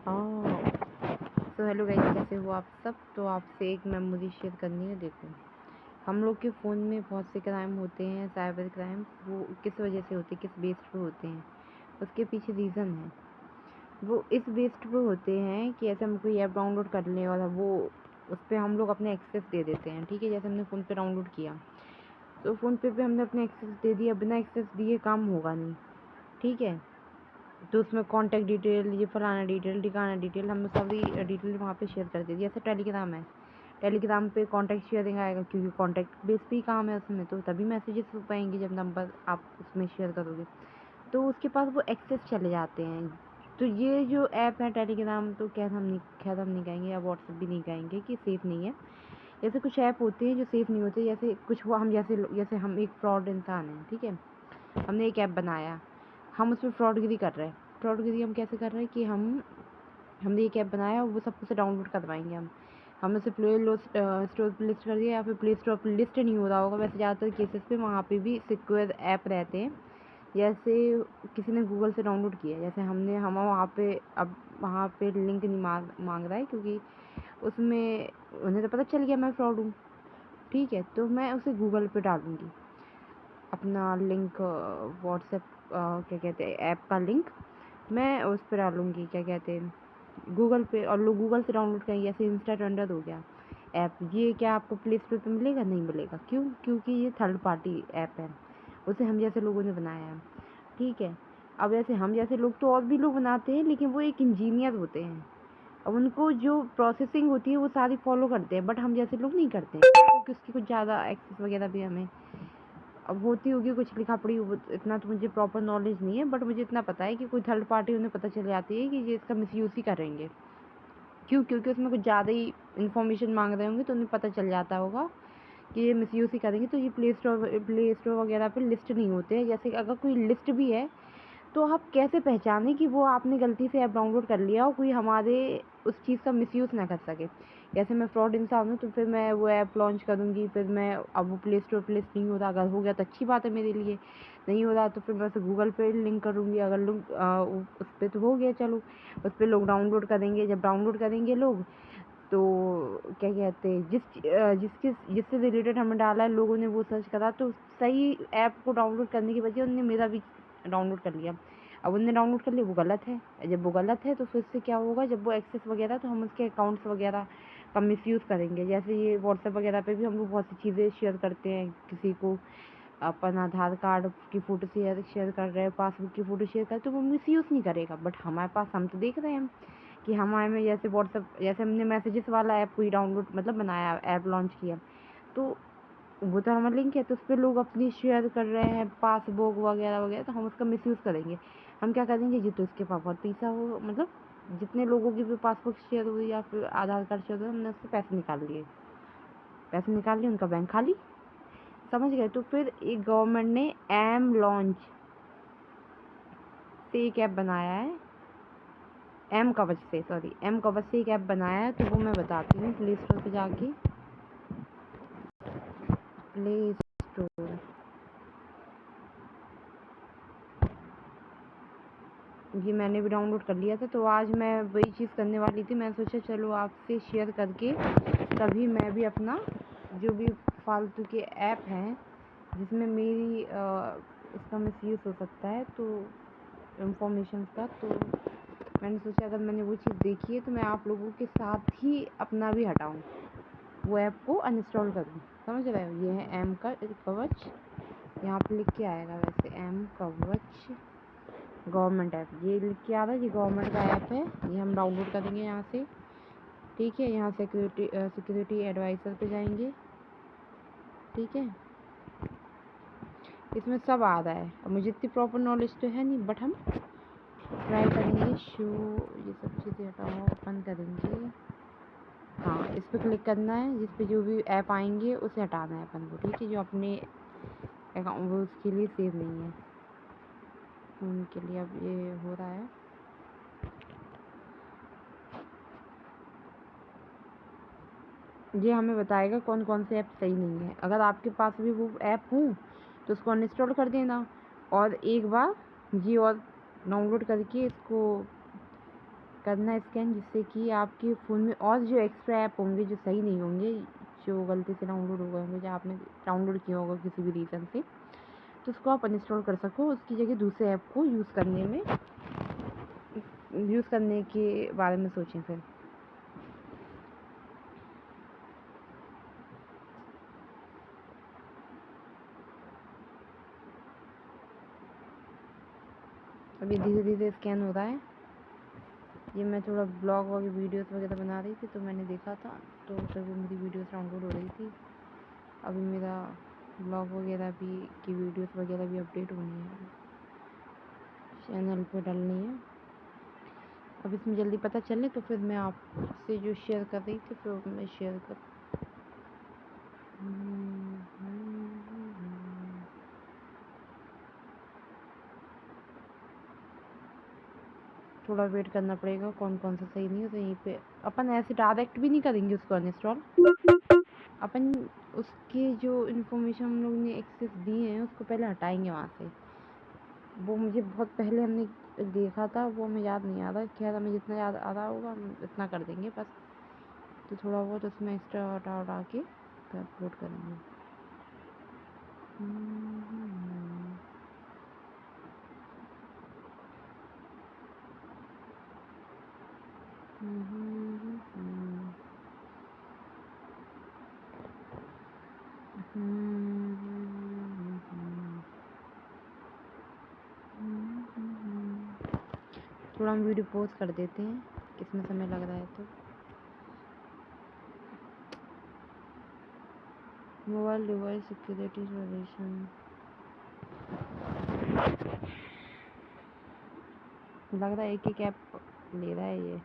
So hello guys, कैसे हो आप सब। तो आपसे एक मेमोरी शेयर करनी है। देखो, हम लोग के फ़ोन में बहुत से क्राइम होते हैं, साइबर क्राइम। वो किस वजह से होते हैं, किस बेस पे होते हैं, उसके पीछे रीज़न है। वो इस बेस पे होते हैं कि ऐसे हम कोई ऐप डाउनलोड कर लें और वो उस पर हम लोग अपने एक्सेस दे देते हैं। ठीक है, जैसे हमने फ़ोन पे डाउनलोड किया तो फ़ोन पे हमने अपने एक्सेस दे दिया। बिना एक्सेस दिए काम होगा नहीं। ठीक है, तो उसमें कॉन्टैक्ट डिटेल, ये फलाना डिटेल, ठिकाना डिटेल, हम सभी डिटेल वहाँ पे शेयर कर देती। जैसे टेलीग्राम है, टेलीग्राम पे कॉन्टैक्ट शेयरिंग आएगा, क्योंकि कॉन्टैक्ट बेस पे ही काम है उसमें, तो तभी मैसेजेस हो पाएंगे जब नंबर आप उसमें शेयर करोगे। तो उसके पास वो एक्सेस चले जाते हैं। तो ये जो ऐप है टेलीग्राम, तो खैर हम नहीं कहेंगे, या व्हाट्सएप भी नहीं कहेंगे कि सेफ़ नहीं है। जैसे कुछ ऐप होते हैं जो सेफ़ नहीं होते, जैसे कुछ हुआ, हम जैसे हम एक फ्रॉड इंसान हैं। ठीक है, हमने एक ऐप बनाया, हम उस पर फ्रॉडगिरी कर रहे हैं। फ्रॉडगिरी हम कैसे कर रहे हैं कि हमने एक ऐप बनाया, वो सब कुछ डाउनलोड करवाएंगे हम उसे प्ले स्टोर पर लिस्ट कर दिया, या फिर प्ले स्टोर पर लिस्ट नहीं हो रहा होगा। वैसे ज़्यादातर केसेस पे वहाँ पे भी सिक्योर ऐप रहते हैं। जैसे किसी ने गूगल से डाउनलोड किया, जैसे हम वहाँ पे, अब वहाँ पे लिंक नहीं मांग रहा है, क्योंकि उसमें उन्हें तो पता चल गया मैं फ्रॉड हूँ। ठीक है, तो मैं उसे गूगल पे डालूँगी अपना लिंक, व्हाट्सएप क्या कहते हैं, ऐप का लिंक मैं उस पर डालूँगी, क्या कहते हैं, गूगल पे। और लोग गूगल से डाउनलोड करेंगे। जैसे इंस्टा ट्रेंडर हो गया ऐप, ये क्या आपको प्ले स्टोर पर मिलेगा? नहीं मिलेगा। क्यों? क्योंकि ये थर्ड पार्टी ऐप है, उसे हम जैसे लोगों ने बनाया है। ठीक है, अब ऐसे हम जैसे लोग तो और भी लोग बनाते हैं, लेकिन वो एक इंजीनियर होते हैं। अब उनको जो प्रोसेसिंग होती है वो सारी फॉलो करते हैं, बट हम जैसे लोग नहीं करते हैं, क्योंकि उसकी कुछ ज़्यादा एक्सेस वगैरह भी हमें अब होती होगी, कुछ लिखा पढ़ी इतना तो मुझे प्रॉपर नॉलेज नहीं है, बट मुझे इतना पता है कि कोई थर्ड पार्टी उन्हें पता चल जाती है कि ये इसका मिसयूज़ ही करेंगे। क्यों? क्योंकि उसमें कुछ ज़्यादा ही इन्फॉर्मेशन मांग रहे होंगे, तो उन्हें पता चल जाता होगा कि ये मिसयूज़ ही करेंगे। तो ये प्ले स्टोर वगैरह पे लिस्ट नहीं होते हैं। जैसे अगर कोई लिस्ट भी है, तो आप कैसे पहचानें कि वो आपने गलती से ऐप डाउनलोड कर लिया और कोई हमारे उस चीज़ का मिसयूज़ ना कर सके। जैसे मैं फ्रॉड इंसान हूँ, तो फिर मैं वो ऐप लॉन्च करूँगी, फिर मैं, अब वो प्ले स्टोर पे लिस्ट नहीं हो रहा, अगर हो गया तो अच्छी बात है मेरे लिए। नहीं हो रहा तो फिर मैं उसे गूगल पे लिंक करूँगी। अगर लोग उस पर तो हो गया, चलो उस पर लोग डाउनलोड करेंगे। जब डाउनलोड करेंगे लोग, तो क्या कहते हैं, जिससे रिलेटेड हमें डाला है, लोगों ने वो सर्च करा, तो सही ऐप को डाउनलोड करने की वजह उन्होंने मेरा भी डाउनलोड कर लिया। अब उन्होंने डाउनलोड कर लिया, वो गलत है। जब वो गलत है तो फिर से क्या होगा, जब वो एक्सेस वगैरह, तो हम उसके अकाउंट्स वगैरह का मिसयूज़ करेंगे। जैसे ये व्हाट्सएप वगैरह पे भी हम लोग बहुत सी चीज़ें शेयर करते हैं। किसी को अपन आधार कार्ड की फ़ोटो शेयर कर रहे हैं, पासबुक की फ़ोटो शेयर कर रहे हैं, तो वो मिसयूज़ नहीं करेगा। बट हमारे पास, हम तो देख रहे हैं कि हमारे में, जैसे व्हाट्सएप, जैसे हमने मैसेजेस वाला ऐप कोई डाउनलोड मतलब बनाया, ऐप लॉन्च किया, तो वो तो हमारा लिंक है, तो उस पर लोग अपनी शेयर कर रहे हैं पासबुक वगैरह वगैरह, तो हम उसका मिसयूज़ करेंगे। हम क्या करेंगे, जी तो इसके पास बहुत पैसा हो, मतलब जितने लोगों की भी पासबुक शेयर हुई या फिर आधार कार्ड शेयर हुआ, हमने उससे पैसे निकाल लिए, उनका बैंक खाली। समझ गए? तो फिर एक गवर्नमेंट ने एम लॉन्च से एक ऐप बनाया है, एम कवच से एक ऐप बनाया है। तो वो मैं बताती हूँ, प्ले स्टोर पे जाके, प्ले स्टोर, ये मैंने भी डाउनलोड कर लिया था। तो आज मैं वही चीज़ करने वाली थी। मैं सोचा चलो आपसे शेयर करके, तभी मैं भी अपना जो भी फालतू के ऐप हैं जिसमें मेरी इसका मिसयूज़ हो सकता है, तो इंफॉर्मेशन का, तो मैंने सोचा अगर मैंने वो चीज़ देखी है तो मैं आप लोगों के साथ ही अपना भी हटाऊँ, वो ऐप को अनइंस्टॉल करूँ। समझ रहे हो? ये है एम का कवच, यहाँ पे लिख के आएगा वैसे, एम कवच गवर्नमेंट ऐप, ये लिख के आ रहा है, ये गवर्नमेंट का ऐप है। ये हम डाउनलोड करेंगे यहाँ से। ठीक है, यहाँ सिक्योरिटी एडवाइज़र पे जाएंगे। ठीक है, इसमें सब आ रहा है। अब मुझे इतनी प्रॉपर नॉलेज तो है नहीं, बट हम ट्राई करेंगे। शो, ये सब चीज़ें हटाओ, ओपन करेंगे। हाँ, इस पर क्लिक करना है, जिस पे जो भी ऐप आएंगे उसे हटाना है अपन को। ठीक है, जो अपने अकाउंट, वो उसके लिए सेव नहीं है, उनके लिए। अब ये हो रहा है, ये हमें बताएगा कौन कौन से ऐप सही नहीं है। अगर आपके पास भी वो ऐप हो तो उसको अनइंस्टॉल कर देना, और एक बार ये और डाउनलोड करके इसको करना स्कैन, जिससे कि आपके फ़ोन में और जो एक्स्ट्रा ऐप होंगे जो सही नहीं होंगे, जो गलती से डाउनलोड हो गए होंगे, जो आपने डाउनलोड किया होगा किसी भी रीज़न से, तो उसको आप अनइंस्टॉल कर सको। उसकी जगह दूसरे ऐप को यूज़ करने के बारे में सोचें फिर। अभी धीरे धीरे स्कैन हो रहा है। ये मैं थोड़ा ब्लॉग वगैरह वीडियोस वगैरह बना रही थी, तो मैंने देखा था, तो तभी मेरी वीडियोस डाउनलोड हो रही थी। अभी मेरा ब्लॉग वगैरह भी की वीडियोस वगैरह भी अपडेट होनी है, चैनल पे डालनी है। अब इसमें जल्दी पता चले तो फिर मैं आपसे जो शेयर कर रही थी फिर मैं शेयर कर। थोड़ा वेट करना पड़ेगा, कौन कौन सा सही नहीं है, तो यहीं पे अपन ऐसे डायरेक्ट भी नहीं करेंगे उसको अनइंस्टॉल। अपन उसके जो इन्फॉर्मेशन हम लोग ने एक्सेस दिए हैं उसको पहले हटाएंगे वहाँ से। वो मुझे बहुत पहले हमने देखा था, वो हमें याद नहीं आ रहा। खैर हमें जितना याद आ रहा होगा हम इतना कर देंगे बस। तो थोड़ा बहुत उसमें एक्स्ट्रा हटा के फिर अपलोड करेंगे। थोड़ा हम वीडियो पॉज कर देते हैं, किसमें समय लग रहा है तो। मोबाइल डिवाइस सिक्योरिटी सॉल्यूशन लग रहा है एक एक ऐप ले रहा है ये।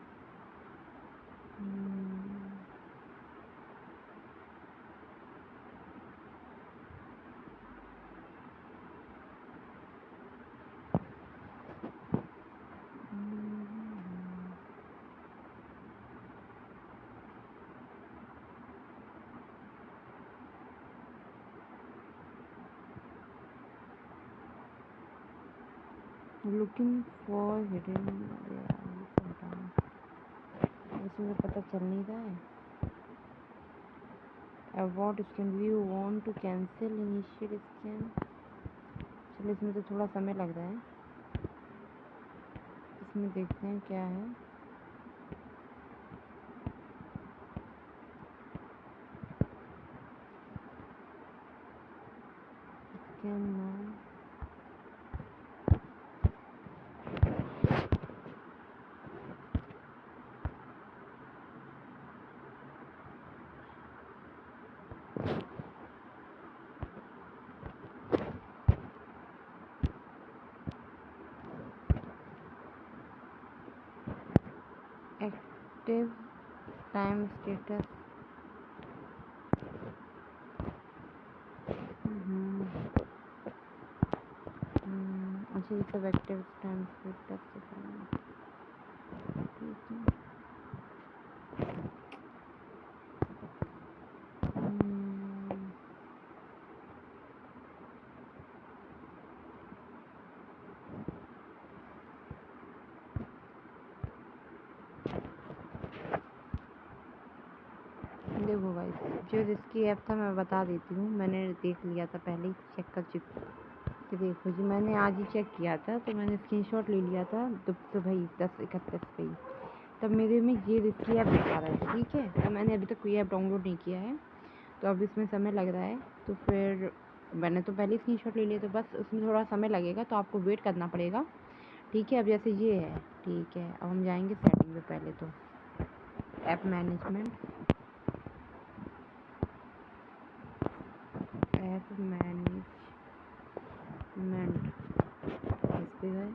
लुकिंग फॉर हिडन, इसमें पता चल नहीं रहा है। Avoid scan, you want to cancel initial scan. चलो इसमें तो थोड़ा समय लग रहा है, इसमें देखते हैं क्या है। Scan now, active time status. अच्छा ये सब एक्टिव टाइम स्टेटस ठीक है। देखो भाई, जो जिसकी ऐप था मैं बता देती हूँ, मैंने देख लिया था पहले ही, चेक कर चुकी। तो देखो जी, मैंने आज ही चेक किया था, तो मैंने स्क्रीनशॉट ले लिया था तो भाई 10:31 पे ही। तब मेरे में ये रिस्की ऐप दिखा रहा है, ठीक है। तो मैंने अभी तक कोई ऐप डाउनलोड नहीं किया है, तो अब इसमें समय लग रहा है। तो फिर मैंने तो पहले स्क्रीनशॉट ले लिया, तो बस उसमें थोड़ा समय लगेगा, तो आपको वेट करना पड़ेगा, ठीक है। अब जैसे ये है, ठीक है। अब हम जाएंगे सेटिंग में, पहले तो ऐप मैनेजमेंट, ऐप मैनेजमेंट इस पे गए।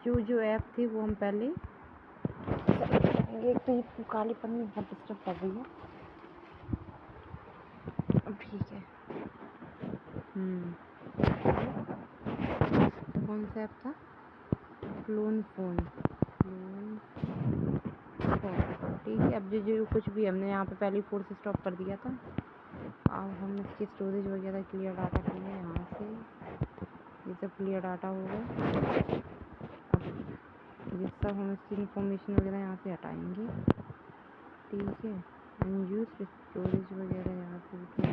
जो जो ऐप थी वो हम पहले, एक तो ये काली पन्नी बहुत डिस्टर्ब कर रही है। अब ठीक है। कौन सा ऐप था? क्लोन फ़ोन, ठीक है। अब जो कुछ भी हमने यहाँ पे पहले फोर्स स्टॉप कर दिया था। अब हम इसकी स्टोरेज वगैरह क्लियर डाटा करेंगे यहाँ से, ये सब क्लियर डाटा होगा। अब ये सब हम इसकी इन्फॉर्मेशन वगैरह यहाँ से हटाएंगे, ठीक है। अनयूज्ड स्टोरेज वगैरह यहाँ से भी,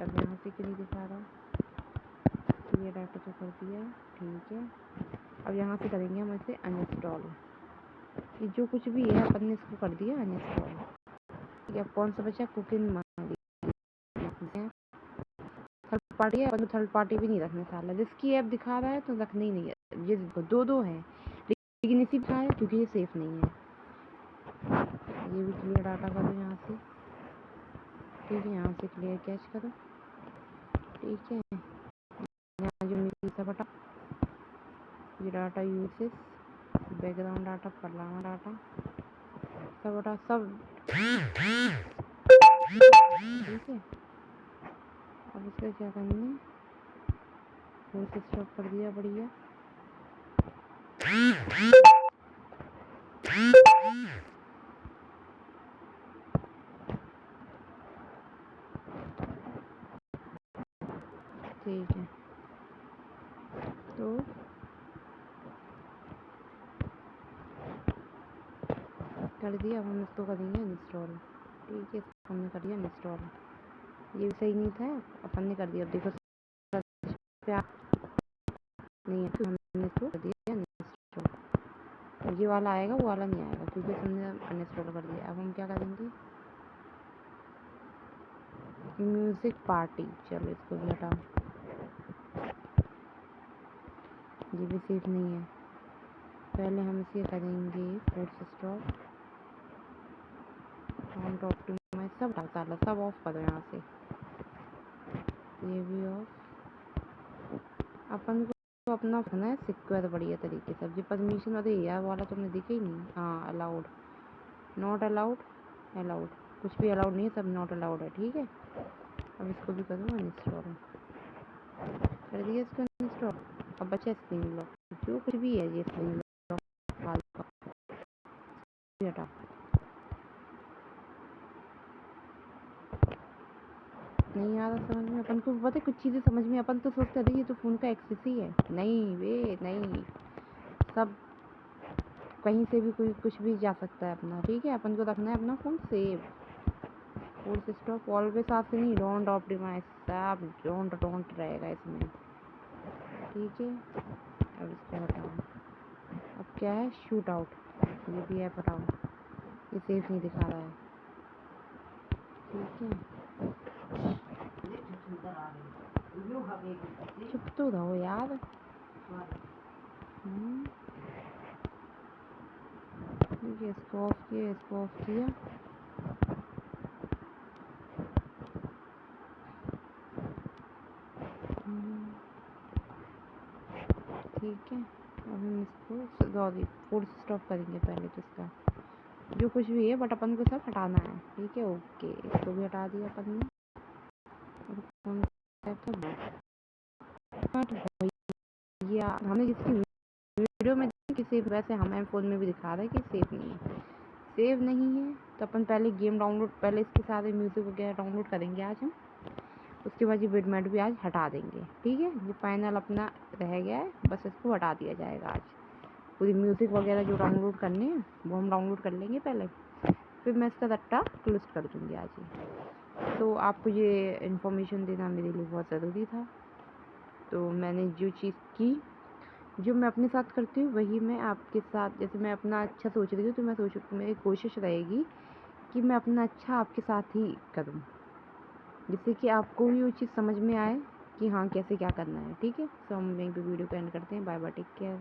अब यहाँ से क्यों नहीं दिखा रहा, ये डाटा तो कर दिया है, ठीक है। अब यहाँ से करेंगे हम इसे अनइंस्टॉल। ये जो कुछ भी है अपन ने इसको कर दिया अनइंस्टॉल। ये अब कौन सा बचा, कुकिंग मांगी थर्ड पार्टी है, अपन थर्ड पार्टी भी नहीं रखने साला। जिसकी ऐप दिखा रहा है तो रखना ही नहीं है। ये दो है, लेकिन इसी दिखा है क्योंकि ये सेफ नहीं है। ये भी क्लियर डाटा करो यहाँ से, ठीक है। यहाँ से क्लियर कैच करो, ठीक है। यहाँ जो मिली सब हटा, ये डाटा यूसेस, बैकग्राउंड डाटा, फलाना डाटा सब हटा, सब ठीक है। अब इसका क्या करना है, फोर्स स्टॉप कर दिया, बढ़िया। ठीक है, तो कर दिया। अब हम इसको करेंगे इंस्टॉल, ठीक है। इसको हमने कर दिया इंस्टॉल। ये भी सही नहीं था, अपन ने कर दिया। अब देखो नहीं है तो हमने इसको कर दिया इंस्टॉल। ये वाला आएगा, वो वाला नहीं आएगा क्योंकि हमने अनइंस्टॉल कर दिया। अब हम क्या करेंगे, म्यूजिक पार्टी, चलो इसको भी हटाओ, ये भी सेफ नहीं है। पहले हम इसे करेंगे फोर्स स्टॉप, काउंट ऑप्टिमाइज, सब डाला, सब ऑफ करो यहाँ से, ये भी ऑफ। अपन को अपना रखना है सिक्योर बढ़िया तरीके से। जो परमिशन, अरे यार वाला तुमने दिखा ही नहीं। हाँ, अलाउड, नॉट अलाउड, अलाउड, कुछ भी अलाउड नहीं है, सब नॉट अलाउड है, ठीक है। अब इसको भी करूँ अनइंस्टॉल, कर दिया इसको अनइंस्टॉल। अब बचा स्क्रीन लॉक, जो कुछ भी है ये स्क्रीन लॉक हटा। नहीं आ रहा समझ में, अपन को पता है कुछ चीज़ें समझ में, अपन तो सोचते थे ये तो फ़ोन का एक्सेस ही है। नहीं वे नहीं, सब कहीं से भी कोई कुछ भी जा सकता है अपना, ठीक है। अपन को रखना है अपना phone save. Force stop always साथ नहीं, डोंट ऑप्टिमाइज, सब डोंट रहेगा इसमें, ठीक है। अब इसको हटाओ। अब क्या है, शूट आउट, ये भी ऐप हटाओ, ये सेफ नहीं दिखा रहा है, ठीक है। चुप तो रहो यार। ठीक है, इसको ऑफ किया, इसको ऑफ किया, ठीक है। अब हम इसको सॉरी फोर्स स्टॉप करेंगे पहले तो इसका जो कुछ भी है, बट अपन को सब हटाना है, ठीक है। ओके, इसको भी हटा दिया अपन ने। या हमने जिसकी वीडियो में कि सेफ, वैसे हमारे फ़ोन में भी दिखा रहा है कि सेफ नहीं है। सेव नहीं है तो अपन पहले गेम डाउनलोड, पहले इसके सारे म्यूज़िक वगैरह डाउनलोड करेंगे आज हम। उसके बाद ये बिटमैट भी आज हटा देंगे, ठीक है। ये फाइनल अपना रह गया है, बस इसको हटा दिया जाएगा आज। पूरी म्यूज़िक वगैरह जो डाउनलोड करने हैं वो हम डाउनलोड कर लेंगे पहले, फिर मैं इसका रट्टा क्लोज कर दूँगी आज ही। तो आपको ये इन्फॉर्मेशन देना मेरे लिए बहुत ज़रूरी था। तो मैंने जो चीज़ की, जो मैं अपने साथ करती हूँ वही मैं आपके साथ, जैसे मैं अपना अच्छा सोच रही हूँ तो मैं मेरी कोशिश रहेगी कि मैं अपना अच्छा आपके साथ ही करूँ, जिससे कि आपको भी वो चीज़ समझ में आए कि हाँ कैसे क्या करना है, ठीक है। सो हम यहीं पे वीडियो को एंड करते हैं। Bye bye, take care.